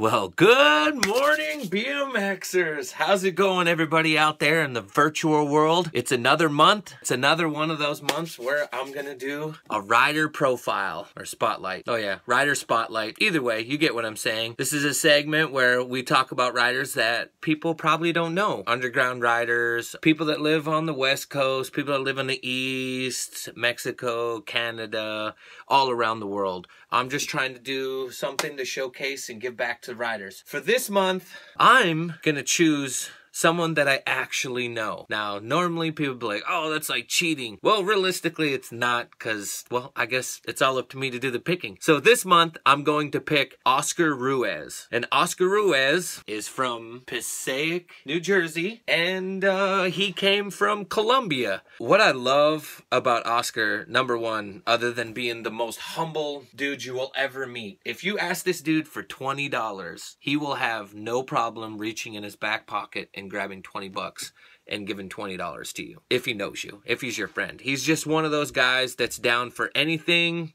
Well, good morning, BMXers. How's it going, everybody out there in the virtual world? It's another month. It's another one of those months where I'm gonna do a rider profile or spotlight. Oh yeah, rider spotlight. Either way, you get what I'm saying. This is a segment where we talk about riders that people probably don't know. Underground riders, people that live on the West Coast, people that live in the East, Mexico, Canada, all around the world. I'm just trying to do something to showcase and give back to riders. For this month, I'm gonna choose someone that I actually know. Now, normally people be like, oh, that's like cheating. Well, realistically, it's not because, well, I guess it's all up to me to do the picking. So this month, I'm going to pick Oscar Ruiz. And Oscar Ruiz is from Passaic, New Jersey, and he came from Colombia. What I love about Oscar, number one, other than being the most humble dude you will ever meet, if you ask this dude for $20, he will have no problem reaching in his back pocket and grabbing 20 bucks and giving $20 to you if he knows you, if he's your friend. He's just one of those guys that's down for anything,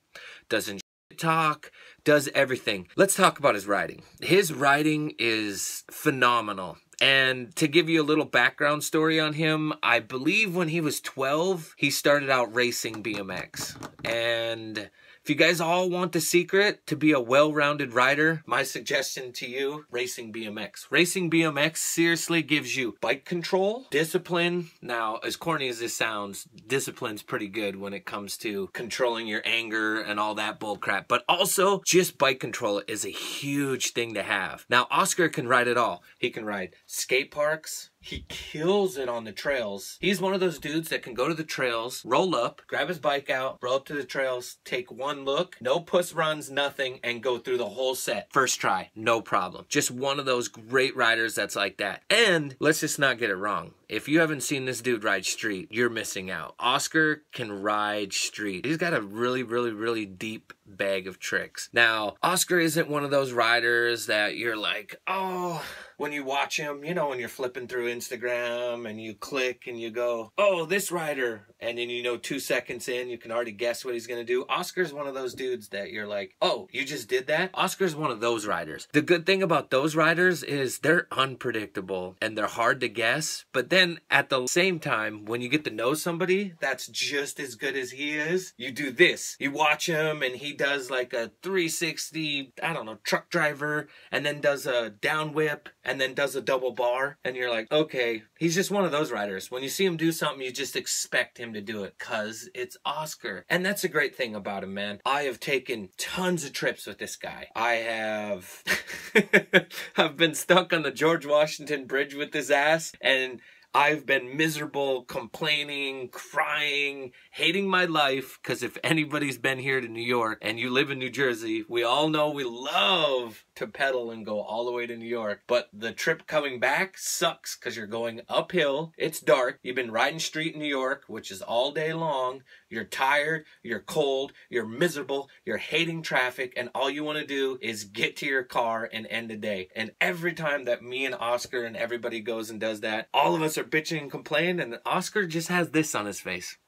doesn't talk, does everything. Let's talk about his riding. His riding is phenomenal. And to give you a little background story on him, I believe when he was 12, he started out racing BMX. And if you guys all want the secret to be a well-rounded rider, my suggestion to you, racing BMX. Racing BMX seriously gives you bike control, discipline. Now, as corny as this sounds, discipline's pretty good when it comes to controlling your anger and all that bull crap. But also, just bike control is a huge thing to have. Now, Oscar can ride it all. He can ride skate parks. He kills it on the trails. He's one of those dudes that can go to the trails, roll up, grab his bike out, roll up to the trails, take one look, no puss runs, nothing, and go through the whole set. First try, no problem. Just one of those great riders that's like that. And let's just not get it wrong. If you haven't seen this dude ride street, you're missing out. Oscar can ride street. He's got a really deep bag of tricks. Now, Oscar isn't one of those riders that you're like, oh, when you watch him, you know, when you're flipping through Instagram and you click and you go, oh, this rider. And then, you know, 2 seconds in, you can already guess what he's going to do. Oscar's one of those dudes that you're like, oh, you just did that? Oscar's one of those riders. The good thing about those riders is they're unpredictable and they're hard to guess. But then at the same time, when you get to know somebody that's just as good as he is, you do this. You watch him and he does like a 360, I don't know, truck driver, and then does a down whip, and then does a double bar, and you're like, okay, he's just one of those riders. When you see him do something, you just expect him to do it, cause it's Oscar. And that's a great thing about him, man. I have taken tons of trips with this guy. I have I've been stuck on the George Washington Bridge with his ass, and I've been miserable, complaining, crying, hating my life, because if anybody's been here to New York and you live in New Jersey, we all know we love to pedal and go all the way to New York. But the trip coming back sucks because you're going uphill. It's dark. You've been riding street in New York, which is all day long. You're tired, you're cold, you're miserable, you're hating traffic, and all you want to do is get to your car and end the day. And every time that me and Oscar and everybody goes and does that, all of us are bitching and complaining, and Oscar just has this on his face.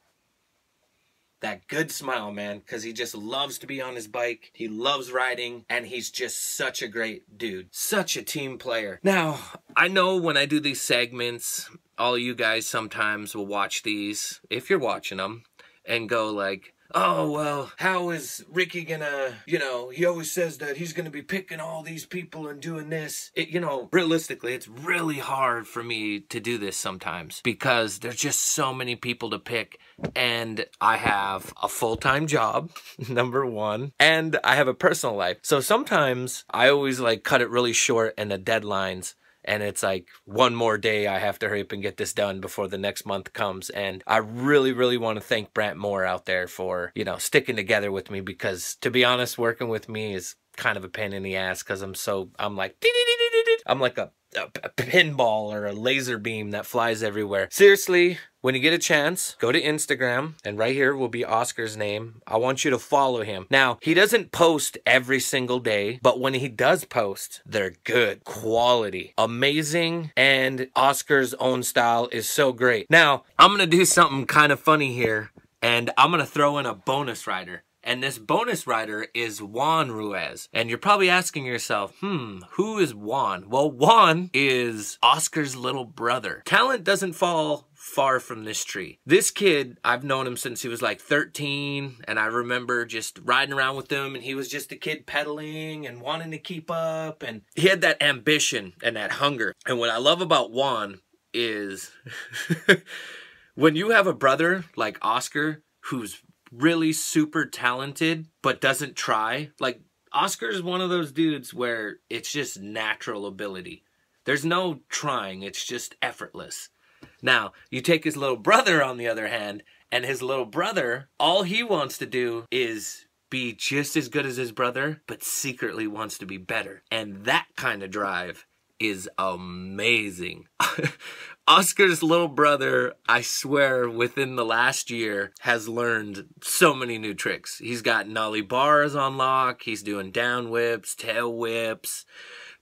That good smile, man, because he just loves to be on his bike. He loves riding, and he's just such a great dude. Such a team player. Now, I know when I do these segments, all you guys sometimes will watch these, if you're watching them, and go like, oh, well, how is Ricky gonna, you know, he always says that he's gonna be picking all these people and doing this. You know, realistically, it's really hard for me to do this sometimes because there's just so many people to pick, and I have a full-time job, number one, and I have a personal life. So sometimes I always like cut it really short and the deadlines, and it's like one more day I have to hurry up and get this done before the next month comes. And I really want to thank Brant Moore out there for, you know, sticking together with me, because to be honest, working with me is kind of a pain in the ass because I'm like a pinball or a laser beam that flies everywhere. Seriously, when you get a chance, go to Instagram, and right here will be Oscar's name. I want you to follow him. Now, he doesn't post every single day, but when he does post, they're good, quality, amazing, and Oscar's own style is so great. Now, I'm gonna do something kind of funny here, and I'm gonna throw in a bonus rider. And this bonus rider is Juan Ruiz. And you're probably asking yourself, who is Juan? Well, Juan is Oscar's little brother. Talent doesn't fall far from this tree. This kid, I've known him since he was like 13, and I remember just riding around with him, and he was just a kid pedaling and wanting to keep up, and he had that ambition and that hunger. And what I love about Juan is when you have a brother like Oscar who's really super talented but doesn't try. Like, Oscar's one of those dudes where it's just natural ability. There's no trying, it's just effortless. Now, you take his little brother on the other hand, and his little brother, all he wants to do is be just as good as his brother, but secretly wants to be better. And that kind of drive is amazing. Oscar's little brother, I swear, within the last year, has learned so many new tricks. He's got nollie bars on lock, he's doing down whips, tail whips,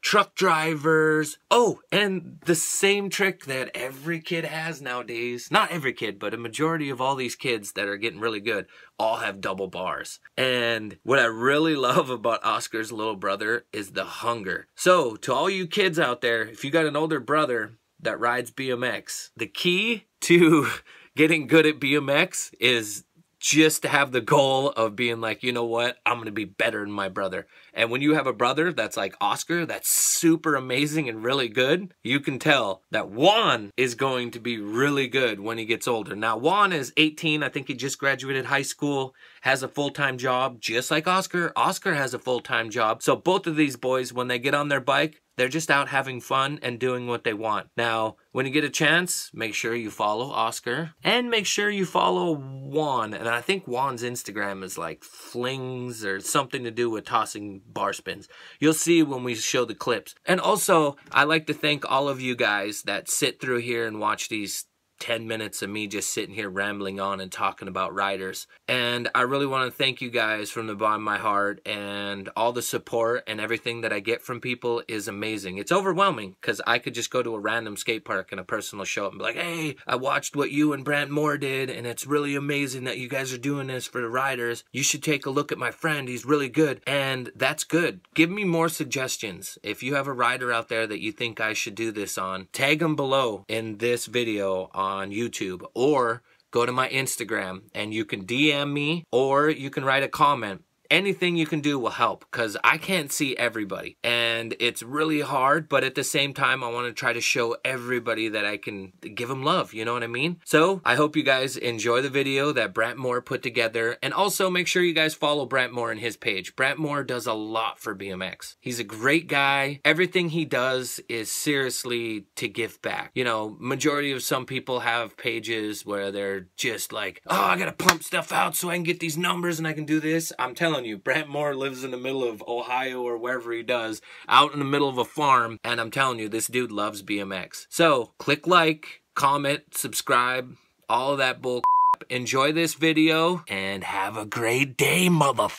truck drivers. Oh, and the same trick that every kid has nowadays. Not every kid, but a majority of all these kids that are getting really good all have double bars. And what I really love about Oscar's little brother is the hunger. So, to all you kids out there, if you got an older brother that rides BMX, the key to getting good at BMX is just to have the goal of being like, you know what, I'm going to be better than my brother. And when you have a brother that's like Oscar, that's super amazing and really good, you can tell that Juan is going to be really good when he gets older. Now, Juan is 18. I think he just graduated high school, has a full-time job, just like Oscar. Oscar has a full-time job. So both of these boys, when they get on their bike, they're just out having fun and doing what they want. Now, when you get a chance, make sure you follow Oscar and make sure you follow Juan. And I think Juan's Instagram is like flings or something to do with tossing bar spins. You'll see when we show the clips. And also, I like to thank all of you guys that sit through here and watch these 10 minutes of me just sitting here rambling on and talking about riders. And I really want to thank you guys from the bottom of my heart, and all the support and everything that I get from people is amazing. It's overwhelming because I could just go to a random skate park and a person will show up and be like, hey, I watched what you and Brant Moore did and it's really amazing that you guys are doing this for the riders. You should take a look at my friend, he's really good. And that's good. Give me more suggestions. If you have a rider out there that you think I should do this on, tag them below in this video on YouTube, or go to my Instagram and you can DM me, or you can write a comment. Anything you can do will help because I can't see everybody and it's really hard, but at the same time I want to try to show everybody that I can give them love, you know what I mean? So I hope you guys enjoy the video that Brant Moore put together, and also make sure you guys follow Brant Moore on his page. Brant Moore does a lot for BMX. He's a great guy. Everything he does is seriously to give back. You know, majority of some people have pages where they're just like, oh, I gotta pump stuff out so I can get these numbers and I can do this. I'm telling you, Brant Moore lives in the middle of Ohio or wherever he does, out in the middle of a farm, and I'm telling you, this dude loves BMX. So, click like, comment, subscribe, all of that bull. Enjoy this video, and have a great day, motherfuckers.